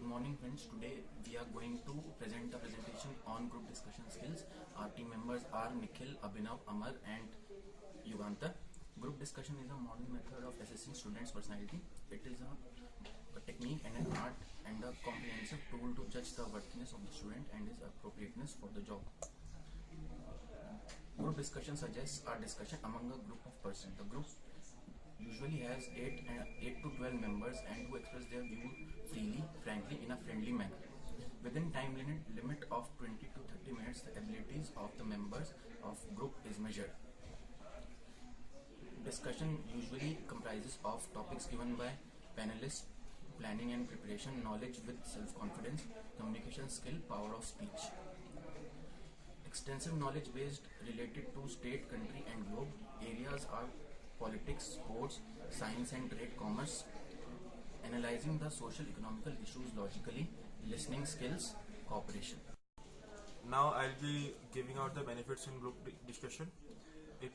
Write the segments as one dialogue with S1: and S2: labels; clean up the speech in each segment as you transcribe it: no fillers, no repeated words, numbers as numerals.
S1: morning friends. Today we are going to present a presentation on group discussion skills. Our team members are Nikhil, Abhinav, Amar and Yugantar. Group discussion is a modern method of assessing students' personality. It is a technique and an art and a comprehensive tool to judge the worthiness of the student and his appropriateness for the job. Group discussion suggests a discussion among a group of persons. The group usually has 8 to 12 members and who express their view freely, frankly, in a friendly manner. Within time limit of 20 to 30 minutes, the abilities of the members of group is measured. Discussion usually comprises of topics given by panelists, planning and preparation, knowledge with self-confidence, communication skill, power of speech. Extensive knowledge based related to state, country and globe. Areas are politics, sports, science and trade, commerce. Analyzing the social economical issues logically, listening skills, cooperation.
S2: Now I'll be giving out the benefits in group discussion. It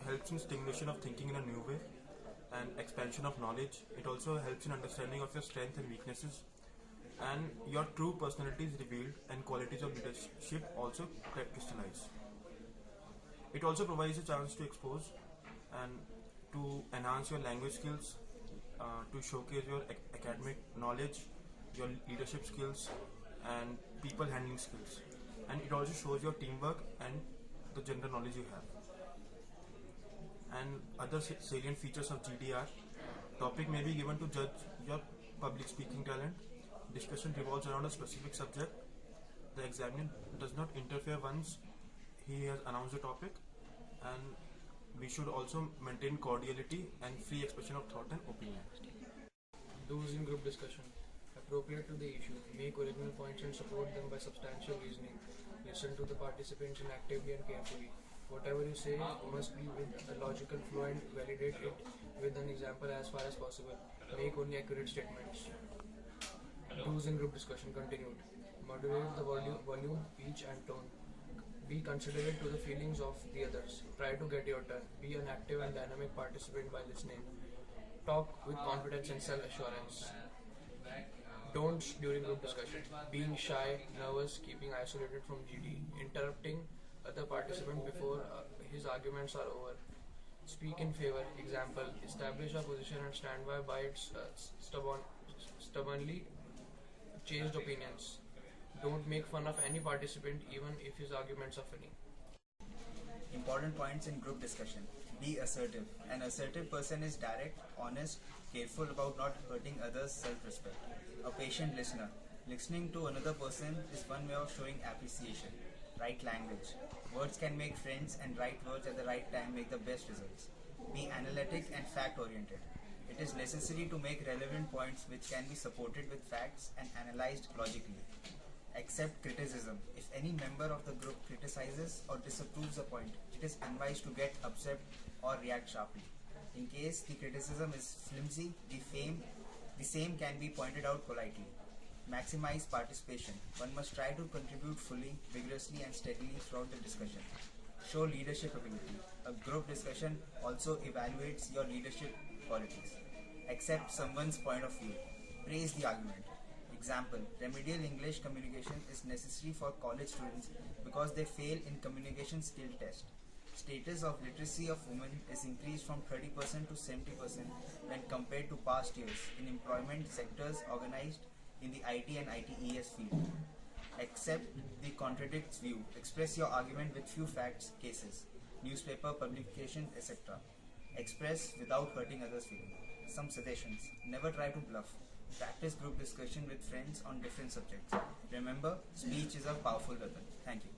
S2: helps in stimulation of thinking in a new way and expansion of knowledge. It also helps in understanding of your strengths and weaknesses, and your true personality is revealed and qualities of leadership also crystallize. It also provides a chance to expose and to enhance your language skills, to showcase your academic knowledge, your leadership skills and people handling skills, and it also shows your teamwork and the general knowledge you have. And other salient features of GDR: topic may be given to judge your public speaking talent. Discussion revolves around a specific subject. The examiner does not interfere once he has announced the topic, and we should also maintain cordiality and free expression of thought and opinion.
S3: Those in group discussion: appropriate to the issue, make original points and support them by substantial reasoning. Listen to the participants actively and carefully. Whatever you say must be with a logical flow and validate it with an example as far as possible. Make only accurate statements. Do's in group discussion continued. Moderate the volume, pitch and tone. Be considerate to the feelings of the others. Try to get your turn. Be an active and dynamic participant while listening. Talk with confidence and self-assurance. Don'ts during group discussion: being shy, nervous, keeping isolated from GD, interrupting other participant before his arguments are over. Speak in favor. Example: establish a position and stand by its stubbornly changed opinions. Don't make fun of any participant even if his arguments are funny.
S4: Important points in group discussion: be assertive. An assertive person is direct, honest, careful about not hurting others' self-respect. A patient listener. Listening to another person is one way of showing appreciation. Right language. Words can make friends, and right words at the right time make the best results. Be analytic and fact-oriented. It is necessary to make relevant points which can be supported with facts and analyzed logically. Accept criticism. If any member of the group criticizes or disapproves a point, it is unwise to get upset or react sharply. In case the criticism is flimsy, the same can be pointed out politely. Maximize participation. One must try to contribute fully, vigorously and steadily throughout the discussion. Show leadership ability. A group discussion also evaluates your leadership qualities. Accept someone's point of view. Praise the argument. Example: remedial English communication is necessary for college students because they fail in communication skill test. Status of literacy of women is increased from 30% to 70% when compared to past years in employment sectors organized in the IT and ITES field. Accept the contradicts view. Express your argument with few facts, cases, newspaper, publication, etc. Express without hurting others' feelings. Some suggestions: never try to bluff. Practice group discussion with friends on different subjects. Remember, speech is a powerful weapon. Thank you.